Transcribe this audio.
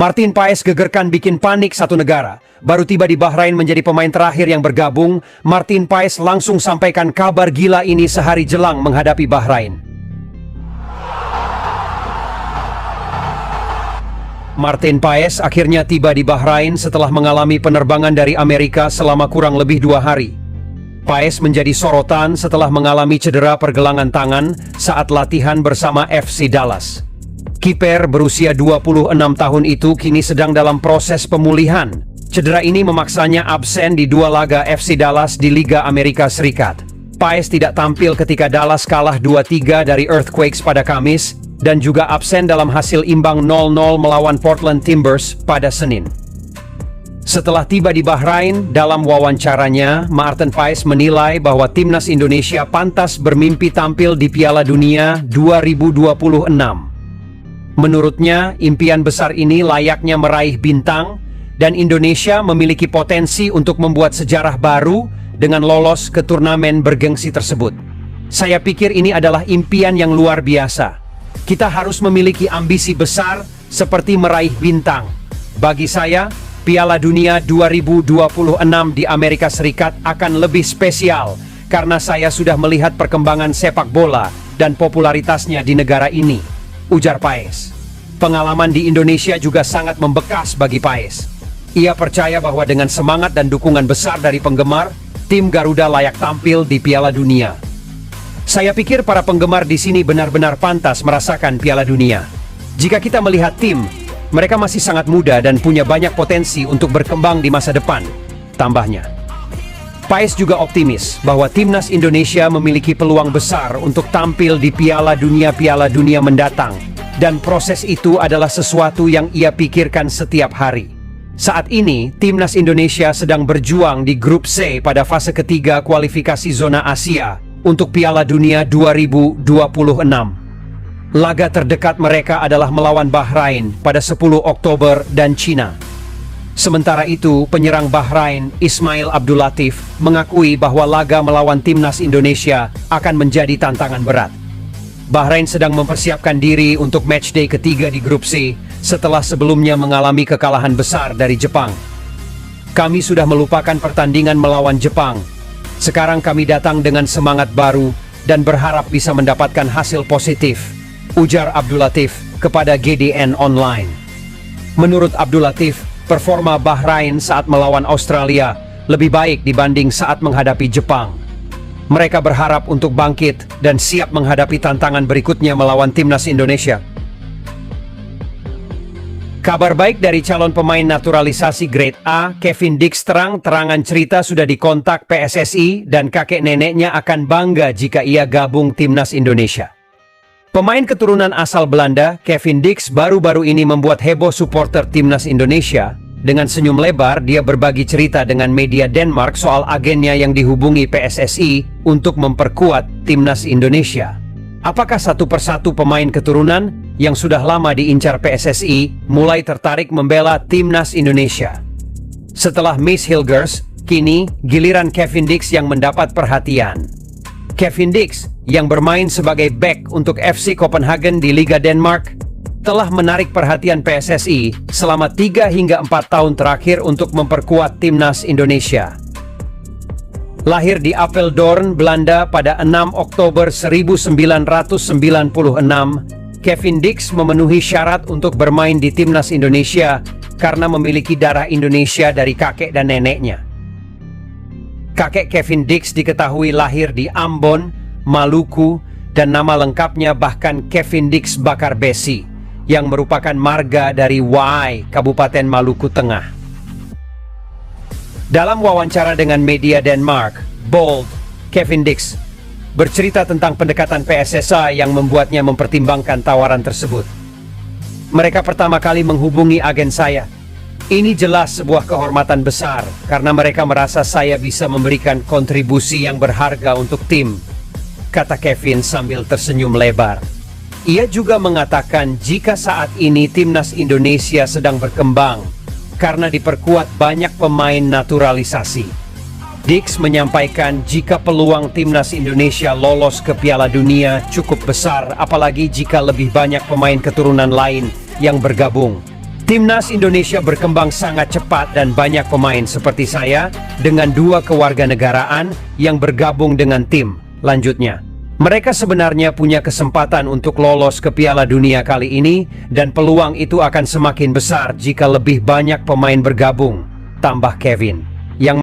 Martin Paes gegerkan bikin panik satu negara. Baru tiba di Bahrain menjadi pemain terakhir yang bergabung, Martin Paes langsung sampaikan kabar gila ini sehari jelang menghadapi Bahrain. Martin Paes akhirnya tiba di Bahrain setelah mengalami penerbangan dari Amerika selama kurang lebih 2 hari. Paes menjadi sorotan setelah mengalami cedera pergelangan tangan saat latihan bersama FC Dallas. Kiper berusia 26 tahun itu kini sedang dalam proses pemulihan. Cedera ini memaksanya absen di 2 laga FC Dallas di Liga Amerika Serikat. Paes tidak tampil ketika Dallas kalah 2-3 dari Earthquakes pada Kamis, dan juga absen dalam hasil imbang 0-0 melawan Portland Timbers pada Senin. Setelah tiba di Bahrain, dalam wawancaranya, Martin Paes menilai bahwa timnas Indonesia pantas bermimpi tampil di Piala Dunia 2026. Menurutnya, impian besar ini layaknya meraih bintang, dan Indonesia memiliki potensi untuk membuat sejarah baru dengan lolos ke turnamen bergengsi tersebut. Saya pikir ini adalah impian yang luar biasa. Kita harus memiliki ambisi besar seperti meraih bintang. Bagi saya, Piala Dunia 2026 di Amerika Serikat akan lebih spesial karena saya sudah melihat perkembangan sepak bola dan popularitasnya di negara ini, ujar Paes. Pengalaman di Indonesia juga sangat membekas bagi Paes. Ia percaya bahwa dengan semangat dan dukungan besar dari penggemar, tim Garuda layak tampil di Piala Dunia. Saya pikir para penggemar di sini benar-benar pantas merasakan Piala Dunia. Jika kita melihat tim, mereka masih sangat muda dan punya banyak potensi untuk berkembang di masa depan, tambahnya. Paes juga optimis bahwa timnas Indonesia memiliki peluang besar untuk tampil di Piala Dunia mendatang, dan proses itu adalah sesuatu yang ia pikirkan setiap hari. Saat ini, timnas Indonesia sedang berjuang di grup C pada fase ketiga kualifikasi zona Asia untuk Piala Dunia 2026. Laga terdekat mereka adalah melawan Bahrain pada 10 Oktober dan China. Sementara itu, penyerang Bahrain, Ismail Abdulatif, mengakui bahwa laga melawan timnas Indonesia akan menjadi tantangan berat. Bahrain sedang mempersiapkan diri untuk matchday ketiga di grup C setelah sebelumnya mengalami kekalahan besar dari Jepang. Kami sudah melupakan pertandingan melawan Jepang. Sekarang kami datang dengan semangat baru dan berharap bisa mendapatkan hasil positif, ujar Abdulatif kepada GDN Online. Menurut Abdulatif, performa Bahrain saat melawan Australia lebih baik dibanding saat menghadapi Jepang. Mereka berharap untuk bangkit dan siap menghadapi tantangan berikutnya melawan timnas Indonesia. Kabar baik dari calon pemain naturalisasi Grade A, Kevin Dix terang-terangan cerita sudah dikontak PSSI dan kakek neneknya akan bangga jika ia gabung timnas Indonesia. Pemain keturunan asal Belanda, Kevin Dix baru-baru ini membuat heboh supporter timnas Indonesia. Dengan senyum lebar, dia berbagi cerita dengan media Denmark soal agennya yang dihubungi PSSI untuk memperkuat timnas Indonesia. Apakah satu persatu pemain keturunan yang sudah lama diincar PSSI mulai tertarik membela timnas Indonesia? Setelah Miss Hilgers, kini giliran Kevin Dix yang mendapat perhatian. Kevin Dix, yang bermain sebagai bek untuk FC Copenhagen di Liga Denmark, telah menarik perhatian PSSI selama 3 hingga 4 tahun terakhir untuk memperkuat timnas Indonesia. Lahir di Apeldoorn, Belanda pada 6 Oktober 1996, Kevin Dix memenuhi syarat untuk bermain di timnas Indonesia karena memiliki darah Indonesia dari kakek dan neneknya. Kakek Kevin Dix diketahui lahir di Ambon, Maluku, dan nama lengkapnya bahkan Kevin Dix Bakarbesi, yang merupakan marga dari Wai, Kabupaten Maluku Tengah. Dalam wawancara dengan media Denmark, Bold, Kevin Dix bercerita tentang pendekatan PSSI yang membuatnya mempertimbangkan tawaran tersebut. Mereka pertama kali menghubungi agen saya. Ini jelas sebuah kehormatan besar karena mereka merasa saya bisa memberikan kontribusi yang berharga untuk tim, kata Kevin sambil tersenyum lebar. Ia juga mengatakan jika saat ini timnas Indonesia sedang berkembang karena diperkuat banyak pemain naturalisasi. Dix menyampaikan jika peluang timnas Indonesia lolos ke Piala Dunia cukup besar, apalagi jika lebih banyak pemain keturunan lain yang bergabung. Timnas Indonesia berkembang sangat cepat dan banyak pemain seperti saya dengan 2 kewarganegaraan yang bergabung dengan tim. Lanjutnya, mereka sebenarnya punya kesempatan untuk lolos ke Piala Dunia kali ini dan peluang itu akan semakin besar jika lebih banyak pemain bergabung, tambah Kevin.